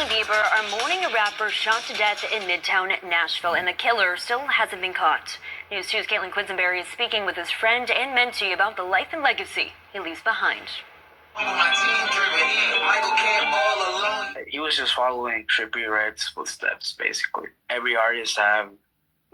Justin Bieber are mourning a rapper shot to death in Midtown Nashville, and the killer still hasn't been caught. News 2's Caitlin Quisenberry is speaking with his friend and mentee about the life and legacy he leaves behind. He was just following Trippie Redd's footsteps, basically. Every artist have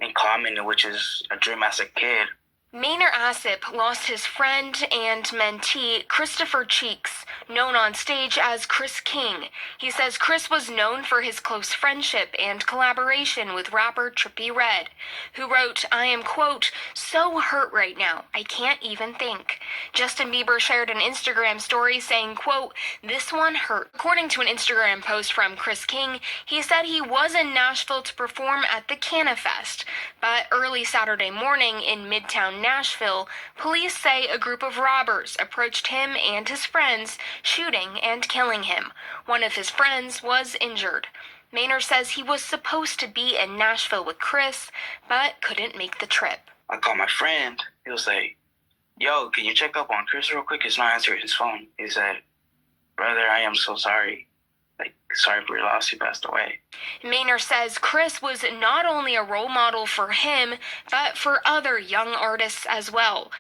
in common, which is a dream as a kid. Maynard Asip lost his friend and mentee, Christopher Cheeks, known on stage as Chris King. He says Chris was known for his close friendship and collaboration with rapper Trippie Redd, who wrote, "I am, quote, so hurt right now, I can't even think." Justin Bieber shared an Instagram story saying, quote, "This one hurt." According to an Instagram post from Chris King, he said he was in Nashville to perform at the Canna Fest, but early Saturday morning in Midtown Nashville, police say a group of robbers approached him and his friends, shooting and killing him. One of his friends was injured. Maynard says he was supposed to be in Nashville with Chris, but couldn't make the trip. I called my friend. He was like, "Yo, can you check up on Chris real quick? He's not answering his phone." He said, "Brother, I am so sorry. Sorry for your loss. He passed away." Maynard says Chris was not only a role model for him, but for other young artists as well.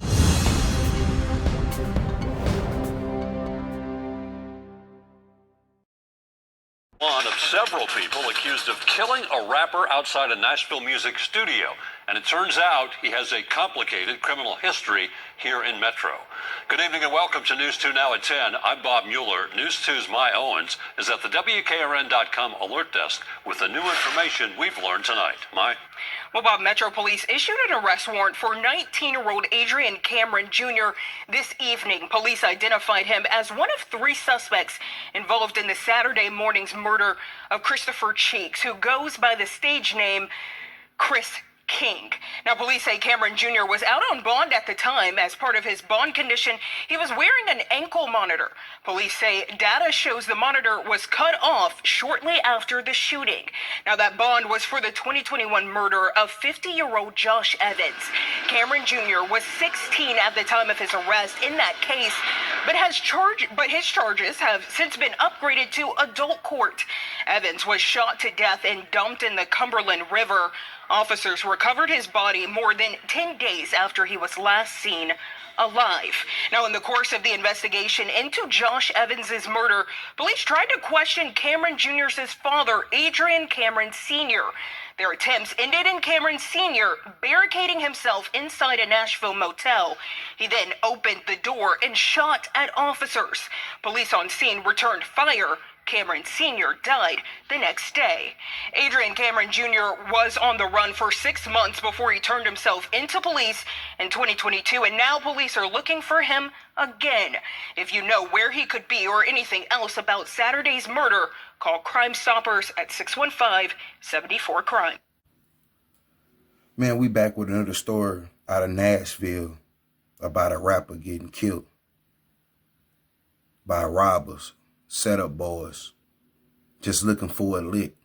One of several people accused of killing a rapper outside a Nashville music studio. And it turns out he has a complicated criminal history here in Metro. Good evening and welcome to News 2 Now at 10. I'm Bob Mueller. News 2's My Owens is at the WKRN.com alert desk with the new information we've learned tonight. My? Well, Bob, Metro Police issued an arrest warrant for 19-year-old Adrian Cameron Jr. this evening. Police identified him as one of 3 suspects involved in the Saturday morning's murder of Christopher Cheeks, who goes by the stage name Chris King. Now, police say Cameron Jr. was out on bond at the time. As part of his bond condition, he was wearing an ankle monitor. Police say data shows the monitor was cut off shortly after the shooting. Now, that bond was for the 2021 murder of 50-year-old Josh Evans. Cameron Jr. was 16 at the time of his arrest in that case, but his charges have since been upgraded to adult court. Evans was shot to death and dumped in the Cumberland River. Officers recovered his body more than 10 days after he was last seen alive. Now, in the course of the investigation into Josh Evans' murder, police tried to question Cameron Jr.'s father, Adrian Cameron Sr. Their attempts ended in Cameron Sr. barricading himself inside a Nashville motel. He then opened the door and shot at officers. Police on scene returned fire. Cameron Sr. died the next day. Adrian Cameron Jr. was on the run for 6 months before he turned himself into police in 2022, and now police are looking for him again. If you know where he could be or anything else about Saturday's murder, call Crime Stoppers at 615-74-CRIME. Man, we back with another story out of Nashville about a rapper getting killed by robbers. Setup boys, just looking for a lick,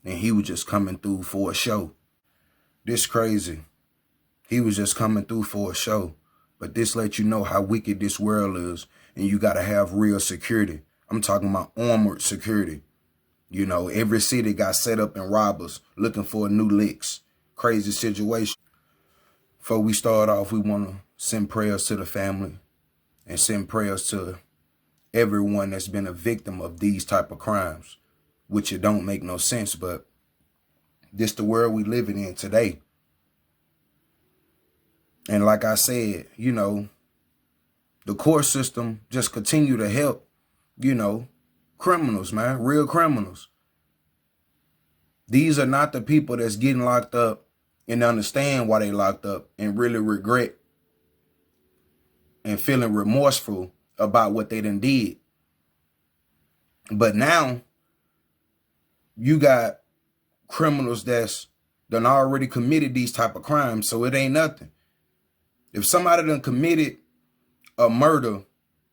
and he was just coming through for a show. This crazy. He was just coming through for a show, but this lets you know how wicked this world is, and you got to have real security. I'm talking about armored security. You know, every city got set up and robbers looking for new licks. Crazy situation. Before we start off, we want to send prayers to the family and send prayers to everyone that's been a victim of these type of crimes, which it don't make no sense, but this the world we living in today. And like I said, you know, the court system just continue to help, you know, criminals, man, real criminals. These are not the people that's getting locked up and understand why they locked up and really regret and feeling remorseful about what they done did. But now you got criminals that's done already committed these type of crimes, so it ain't nothing. If somebody done committed a murder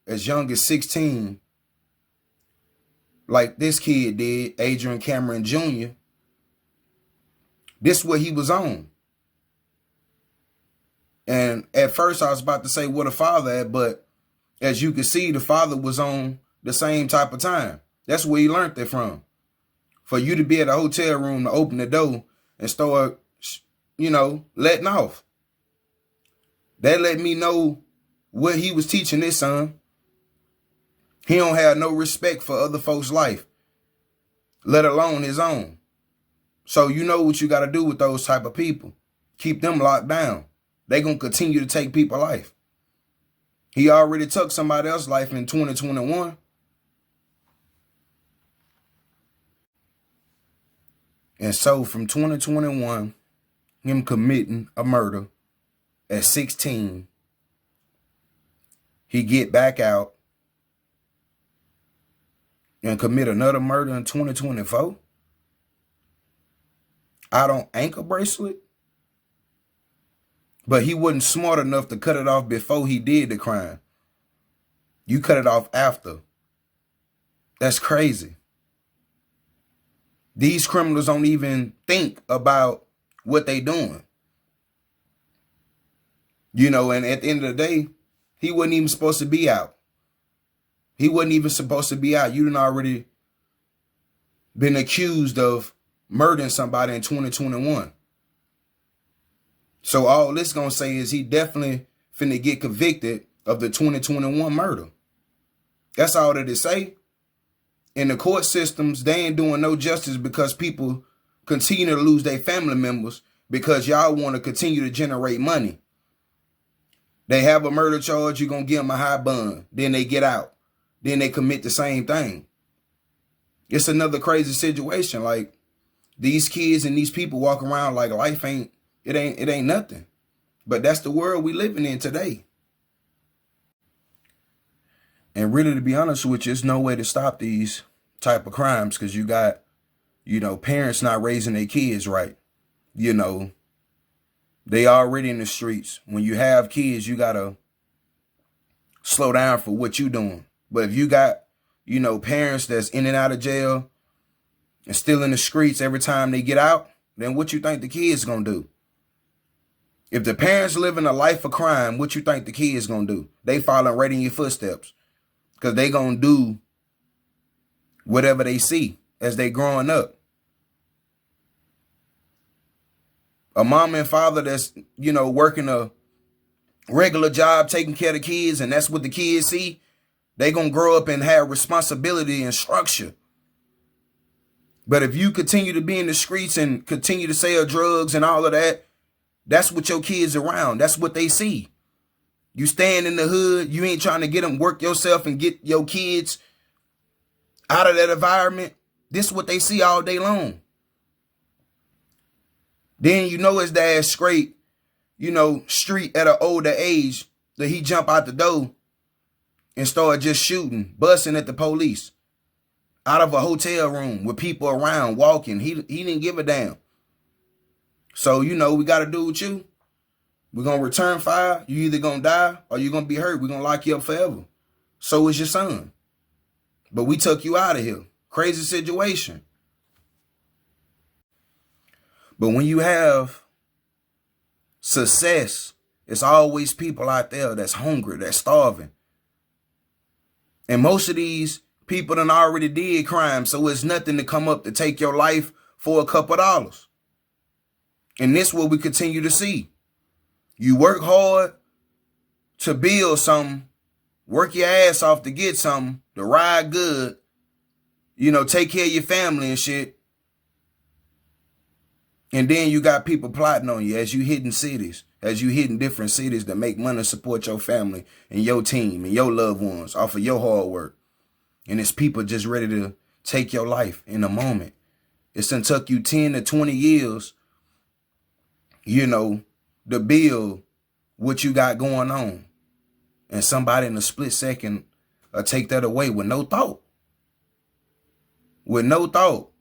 as young as 16, like this kid did, Adrian Cameron Jr., this is what he was on. And at first I was about to say what a father at, but as you can see, the father was on the same type of time. That's where he learned it from. for you to be at a hotel room to open the door and start, letting off. That let me know what he was teaching his son. He don't have no respect for other folks' life, let alone his own. So you know what you got to do with those type of people. Keep them locked down. They going to continue to take people's life. He already took somebody else's life in 2021. And so from 2021, him committing a murder at 16, he get back out and commit another murder in 2024 out on ankle bracelet. But he wasn't smart enough to cut it off before he did the crime. You cut it off after. That's crazy. These criminals don't even think about what they doing. And at the end of the day, he wasn't even supposed to be out. He wasn't even supposed to be out. You done already been accused of murdering somebody in 2021. So all this gonna say is he definitely finna get convicted of the 2021 murder. That's all that it say. In the court systems, they ain't doing no justice because people continue to lose their family members because y'all want to continue to generate money. They have a murder charge, you're gonna give them a high bond. Then they get out. Then they commit the same thing. It's another crazy situation. Like, these kids and these people walk around like life ain't nothing. But that's the world we living in today. And really, to be honest with you, there's no way to stop these type of crimes because you got, parents not raising their kids right. They already in the streets. When you have kids, you got to slow down for what you doing. But if you got, parents that's in and out of jail and still in the streets every time they get out, then what you think the kids gonna do? If the parents living a life of crime, what you think the kids gonna do? They following right in your footsteps because they gonna do whatever they see as they growing up. A mom and father that's, working a regular job, taking care of the kids, and that's what the kids see, they gonna grow up and have responsibility and structure. But if you continue to be in the streets and continue to sell drugs and all of that, that's what your kids around. That's what they see. You staying in the hood, you ain't trying to get them work yourself and get your kids out of that environment. This is what they see all day long. Then his dad scrape, street at an older age that he jump out the door and start just shooting, busting at the police out of a hotel room with people around walking. He didn't give a damn. So, we got to do with you. We're going to return fire. You either going to die or you're going to be hurt. We're going to lock you up forever. So is your son. But we took you out of here. Crazy situation. But when you have success, it's always people out there that's hungry, that's starving. And most of these people done already did crime, so it's nothing to come up to take your life for a couple dollars. And this is what we continue to see. You work hard to build something, work your ass off to get something, to ride good, take care of your family and shit. And then you got people plotting on you as you hitting cities, as you hitting different cities that make money to support your family and your team and your loved ones off of your hard work. And it's people just ready to take your life in a moment. It's done took you 10 to 20 years, to build what you got going on. And somebody in a split second will take that away with no thought. With no thought.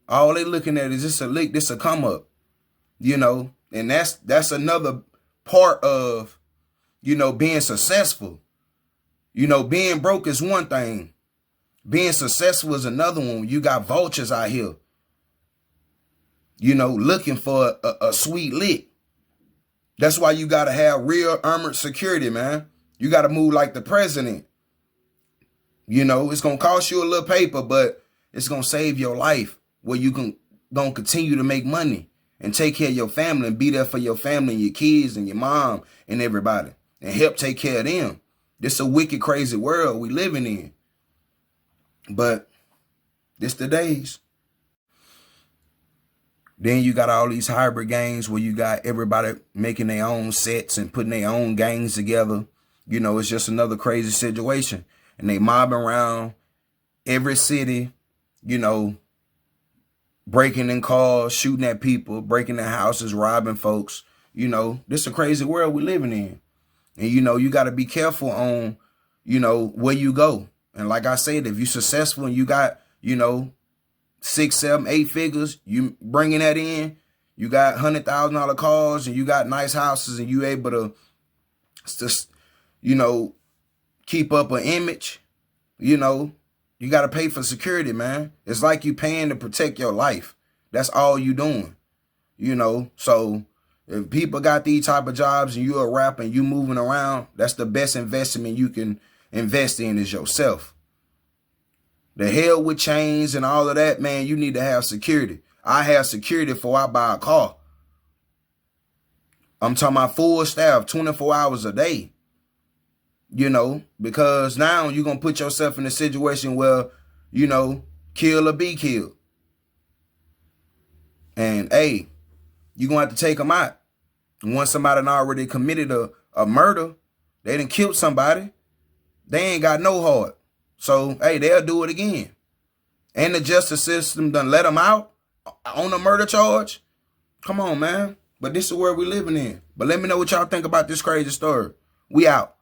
All they looking at is this a lick, this a come up, and that's another part of, being successful. Being broke is one thing. Being successful is another one. You got vultures out here, looking for a sweet lick. That's why you got to have real armored security, man. You got to move like the president. It's going to cost you a little paper, but it's going to save your life. where you can gonna continue to make money and take care of your family and be there for your family and your kids and your mom and everybody and help take care of them. This is a wicked, crazy world we living in. But this the days. Then you got all these hybrid gangs where you got everybody making their own sets and putting their own gangs together. You know, it's just another crazy situation. And they mobbing around every city, you know, breaking in cars, shooting at people, breaking their houses, robbing folks. You know, this is a crazy world we living in. And, you know, you got to be careful on, you know, where you go. And like I said, if you're successful and you got, you know, 6, 7, 8 figures, you bringing that in, you got $100,000 cars and you got nice houses and you able to just, you know, keep up an image, you know, you got to pay for security, man. It's like you paying to protect your life. That's all you doing, you know. So if people got these type of jobs and you're a rapper and you moving around, that's the best investment you can invest in is yourself. The hell with chains and all of that, man, you need to have security. I have security before I buy a car. I'm talking about full staff, 24 hours a day. You know, because now you're going to put yourself in a situation where, you know, kill or be killed. And, hey, you're going to have to take them out. And once somebody already committed a murder, they done killed somebody, they ain't got no heart. So, hey, they'll do it again. And the justice system done let them out on a murder charge. Come on, man. But this is where we living in. But let me know what y'all think about this crazy story. We out.